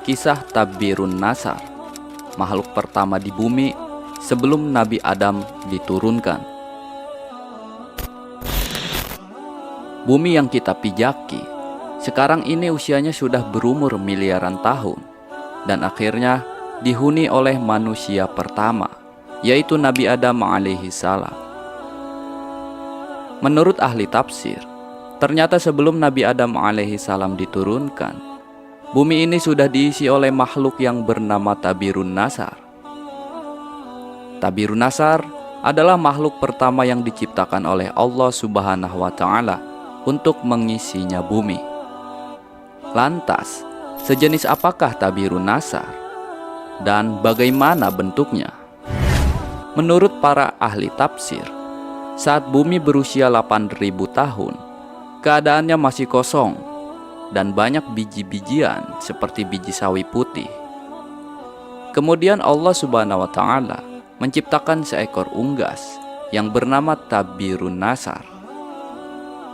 Kisah Tabirun Nasar, makhluk pertama di bumi sebelum Nabi Adam diturunkan. Bumi yang kita pijaki sekarang ini usianya sudah berumur miliaran tahun, dan akhirnya dihuni oleh manusia pertama, yaitu Nabi Adam alaihi salam. Menurut ahli tafsir, ternyata sebelum Nabi Adam alaihi salam diturunkan, bumi ini sudah diisi oleh makhluk yang bernama Tabirun Nasar. Tabirun Nasar adalah makhluk pertama yang diciptakan oleh Allah Subhanahu wa Ta'ala untuk mengisinya bumi. Lantas, sejenis apakah Tabirun Nasar dan bagaimana bentuknya? Menurut para ahli tafsir, saat bumi berusia 8.000 tahun, keadaannya masih kosong dan banyak biji-bijian seperti biji sawi putih. Kemudian Allah Subhanahu wa Ta'ala menciptakan seekor unggas yang bernama Tabirun Nasar.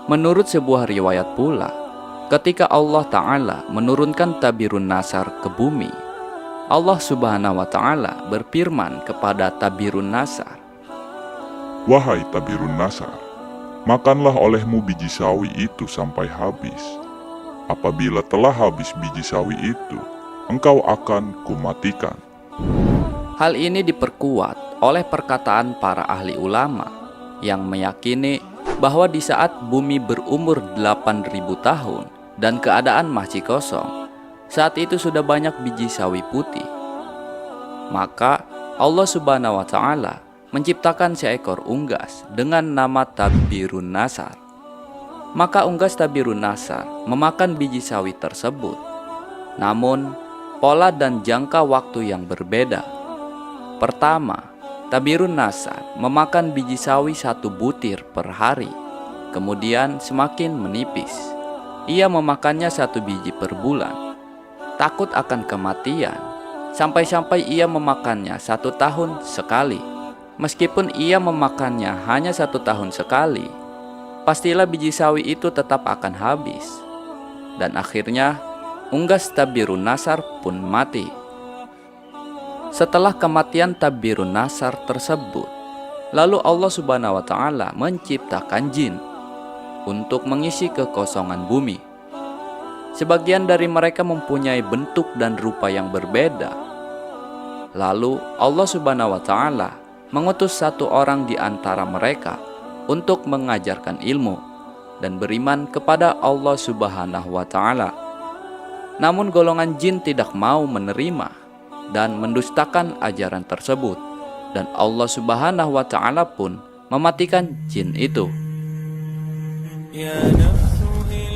Menurut sebuah riwayat pula, ketika Allah Ta'ala menurunkan Tabirun Nasar ke bumi, Allah Subhanahu wa Ta'ala berfirman kepada Tabirun Nasar, "Wahai Tabirun Nasar, makanlah olehmu biji sawi itu sampai habis. Apabila telah habis biji sawi itu, engkau akan kumatikan." Hal ini diperkuat oleh perkataan para ahli ulama yang meyakini bahwa di saat bumi berumur 8.000 tahun dan keadaan masih kosong, saat itu sudah banyak biji sawi putih. Maka Allah Subhanahu wa Ta'ala menciptakan seekor unggas dengan nama Tabirun Nasar. Maka unggas Tabirun Nasar memakan biji sawi tersebut, namun pola dan jangka waktu yang berbeda. Pertama, Tabirun Nasar memakan biji sawi 1 butir per hari, kemudian semakin menipis. Ia memakannya 1 biji per bulan. Takut akan kematian, sampai-sampai ia memakannya 1 tahun sekali. Meskipun ia memakannya hanya 1 tahun sekali, pastilah biji sawi itu tetap akan habis. Dan akhirnya, unggas Tabirun Nasar pun mati. Setelah kematian Tabirun Nasar tersebut, lalu Allah Subhanahu wa Ta'ala menciptakan jin untuk mengisi kekosongan bumi. Sebagian dari mereka mempunyai bentuk dan rupa yang berbeda. Lalu Allah Subhanahu wa Ta'ala mengutus 1 orang di antara mereka untuk mengajarkan ilmu dan beriman kepada Allah Subhanahu wa Ta'ala. Namun golongan jin tidak mau menerima dan mendustakan ajaran tersebut, dan Allah Subhanahu wa Ta'ala pun mematikan jin itu.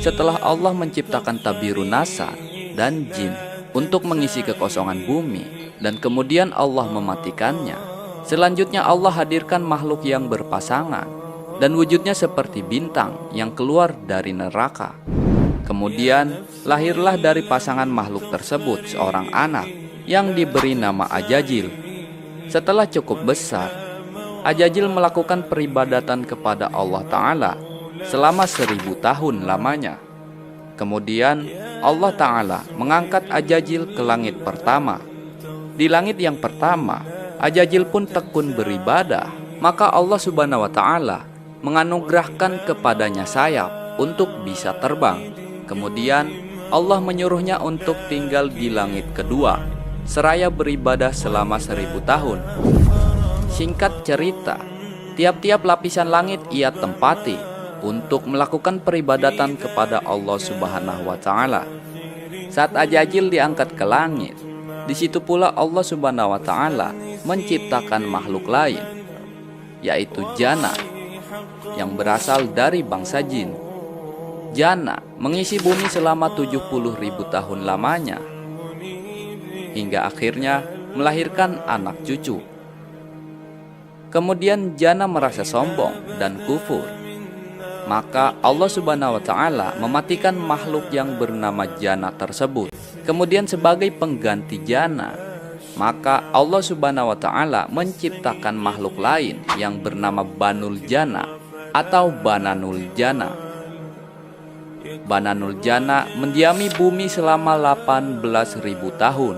Setelah Allah menciptakan Tabirun Nasar dan jin untuk mengisi kekosongan bumi, dan kemudian Allah mematikannya, selanjutnya Allah hadirkan makhluk yang berpasangan dan wujudnya seperti bintang yang keluar dari neraka. Kemudian lahirlah dari pasangan makhluk tersebut seorang anak yang diberi nama Ajajil. Setelah cukup besar, Ajajil melakukan peribadatan kepada Allah Ta'ala selama 1000 tahun lamanya. Kemudian Allah Ta'ala mengangkat Ajajil ke langit pertama. Di langit yang pertama, Ajajil pun tekun beribadah. Maka Allah Subhanahu wa Ta'ala menganugerahkan kepadanya sayap untuk bisa terbang. Kemudian Allah menyuruhnya untuk tinggal di langit kedua, seraya beribadah selama 1000 tahun. Singkat cerita, tiap-tiap lapisan langit ia tempati untuk melakukan peribadatan kepada Allah Subhanahu wa Ta'ala. Saat Ajajil diangkat ke langit, di situ pula Allah Subhanahu wa Ta'ala menciptakan makhluk lain, yaitu Jana, yang berasal dari bangsa jin. Jana mengisi bumi selama 70.000 tahun lamanya, hingga akhirnya melahirkan anak cucu. Kemudian Jana merasa sombong dan kufur. Maka Allah Subhanahu wa Ta'ala mematikan makhluk yang bernama Jana tersebut. Kemudian sebagai pengganti Jana, maka Allah Subhanahu wa Ta'ala menciptakan makhluk lain yang bernama Banul Jana atau Bananul Jana. Bananul Jana mendiami bumi selama 18.000 tahun,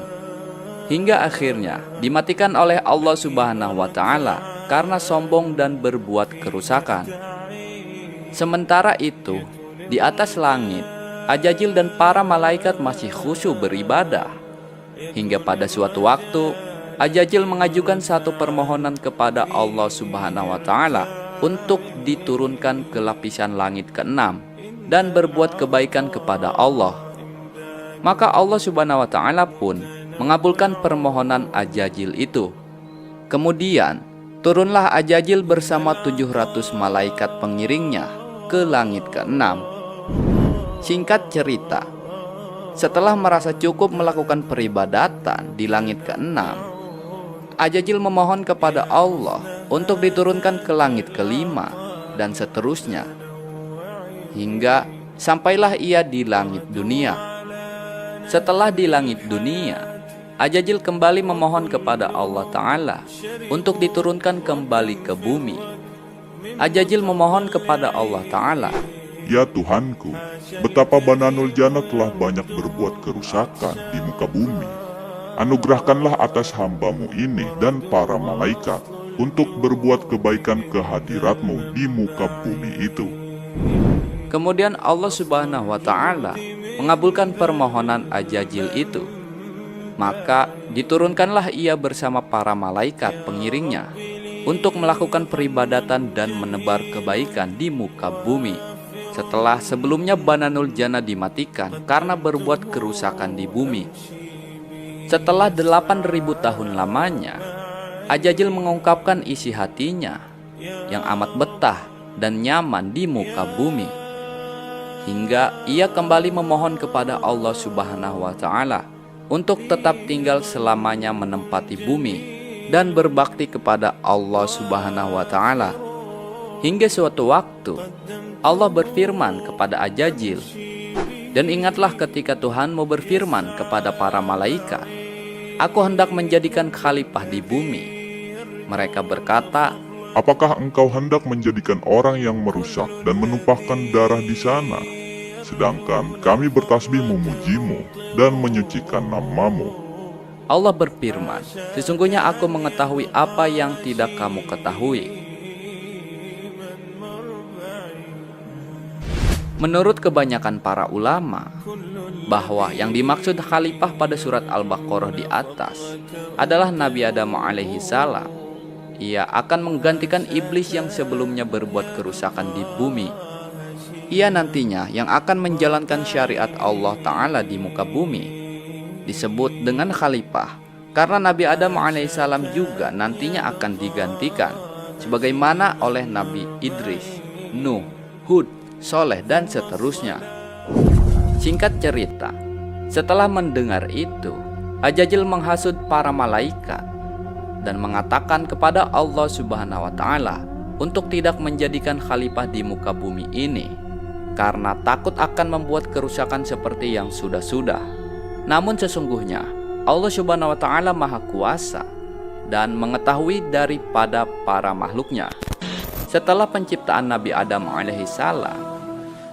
hingga akhirnya dimatikan oleh Allah Subhanahu wa Ta'ala karena sombong dan berbuat kerusakan. Sementara itu, di atas langit, Ajajil dan para malaikat masih khusyuk beribadah. Hingga pada suatu waktu, Ajajil mengajukan satu permohonan kepada Allah Subhanahu wa Ta'ala untuk diturunkan ke lapisan langit ke-6 dan berbuat kebaikan kepada Allah. Maka Allah Subhanahu wa Ta'ala pun mengabulkan permohonan Ajajil itu. Kemudian turunlah Ajajil bersama 700 malaikat pengiringnya ke langit ke-6. Singkat cerita, setelah merasa cukup melakukan peribadatan di langit ke-6, Ajajil memohon kepada Allah untuk diturunkan ke langit ke-5 dan seterusnya, hingga sampailah ia di langit dunia. Setelah di langit dunia, Ajajil kembali memohon kepada Allah Ta'ala untuk diturunkan kembali ke bumi. Ajajil memohon kepada Allah Ta'ala, Ya Tuhanku, betapa Bananul Jana telah banyak berbuat kerusakan di muka bumi. Anugerahkanlah atas hamba-Mu ini dan para malaikat untuk berbuat kebaikan ke hadirat-Mu di muka bumi itu. Kemudian Allah Subhanahu wa Ta'ala mengabulkan permohonan Ajajil itu. Maka diturunkanlah ia bersama para malaikat pengiringnya untuk melakukan peribadatan dan menebar kebaikan di muka bumi. Setelah sebelumnya Bananul Jana dimatikan karena berbuat kerusakan di bumi. Setelah 8.000 tahun lamanya, Ajajil mengungkapkan isi hatinya yang amat betah dan nyaman di muka bumi, hingga ia kembali memohon kepada Allah Subhanahu wa Ta'ala untuk tetap tinggal selamanya menempati bumi dan berbakti kepada Allah Subhanahu wa Ta'ala. Hingga suatu waktu Allah berfirman kepada Ajajil, dan ingatlah ketika Tuhanmu berfirman kepada para malaikat, Aku hendak menjadikan khalifah di bumi. Mereka berkata, Apakah engkau hendak menjadikan orang yang merusak dan menumpahkan darah di sana? Sedangkan kami bertasbih memuji-Mu dan menyucikan nama-Mu. Allah berfirman, Sesungguhnya aku mengetahui apa yang tidak kamu ketahui. Menurut kebanyakan para ulama, bahwa yang dimaksud khalifah pada surat Al-Baqarah di atas adalah Nabi Adam alaihi salam. Ia akan menggantikan iblis yang sebelumnya berbuat kerusakan di bumi. Ia nantinya yang akan menjalankan syariat Allah Ta'ala di muka bumi. Disebut dengan khalifah karena Nabi Adam alaihi salam juga nantinya akan digantikan sebagaimana oleh Nabi Idris, Nuh, Hud, Soleh, dan seterusnya. Singkat cerita, setelah mendengar itu, Ajajil menghasut para malaikat dan mengatakan kepada Allah Subhanahu wa Ta'ala untuk tidak menjadikan khalifah di muka bumi ini karena takut akan membuat kerusakan seperti yang sudah-sudah. Namun sesungguhnya Allah Subhanahu wa Ta'ala Maha Kuasa dan mengetahui daripada para makhluknya. Setelah penciptaan Nabi Adam alaihi salam,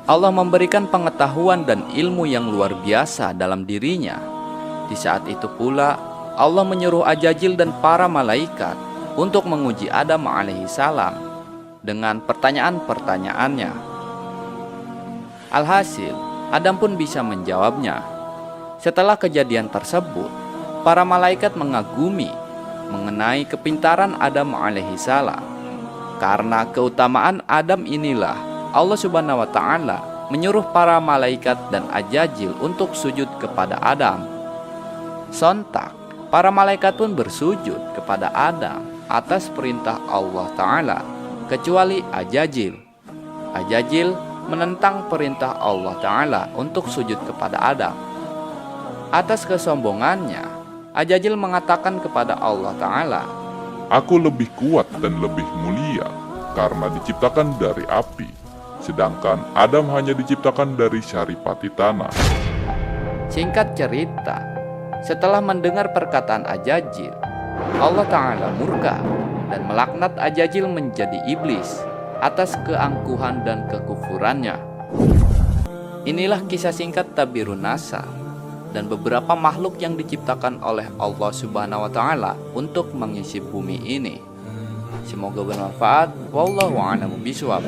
Allah memberikan pengetahuan dan ilmu yang luar biasa dalam dirinya. Di saat itu pula Allah menyuruh Ajajil dan para malaikat untuk menguji Adam alaihi salam dengan pertanyaan-pertanyaannya. Alhasil, Adam pun bisa menjawabnya. Setelah kejadian tersebut, para malaikat mengagumi mengenai kepintaran Adam alaihi salam. Karena keutamaan Adam inilah Allah Subhanahu wa Ta'ala menyuruh para malaikat dan Ajajil untuk sujud kepada Adam. Sontak, para malaikat pun bersujud kepada Adam atas perintah Allah Ta'ala, kecuali Ajajil. Ajajil menentang perintah Allah Ta'ala untuk sujud kepada Adam. Atas kesombongannya, Ajajil mengatakan kepada Allah Ta'ala, Aku lebih kuat dan lebih mulia karena diciptakan dari api, sedangkan Adam hanya diciptakan dari syaripati tanah. Singkat cerita, setelah mendengar perkataan Ajajil, Allah Ta'ala murka dan melaknat Ajajil menjadi iblis atas keangkuhan dan kekufurannya. Inilah kisah singkat Tabirun Nasa dan beberapa makhluk yang diciptakan oleh Allah Subhanahu wa taala untuk mengisi bumi ini. Semoga bermanfaat. Wallahu a'lam bishawab.